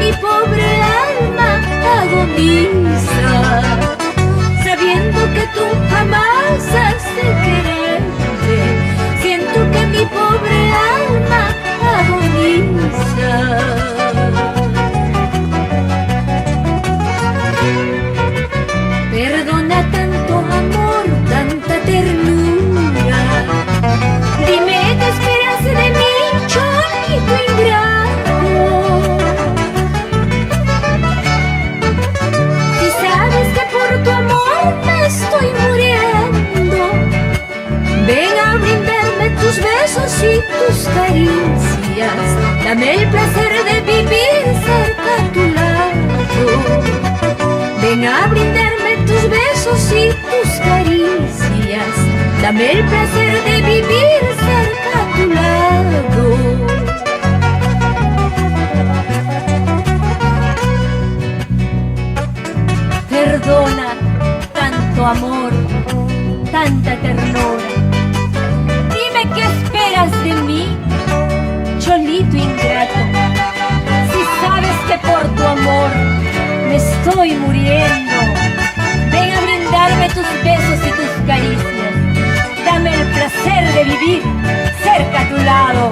mi pobre alma agoniza, sabiendo que tú jamás has de quererme. Siento que mi pobre alma agoniza. Perdona tanto amor, tanta ternura. Dime qué esperas de mí, cholito ingrato. Si sabes que por tu amor me estoy muriendo, ven a brindarme tus besos y tus caricias. Dame el placer de vivir cerca a tu lado. Ven a brindarme tus besos y tus caricias. Dame el placer de vivir cerca a tu lado. Perdona tanto amor, tanta ternura. Dime qué esperas de mí, cholito ingrato. Si sabes que por tu amor me estoy muriendo, ven a brindarme tus besos y tus caricias. Dame el placer de vivir cerca a tu lado.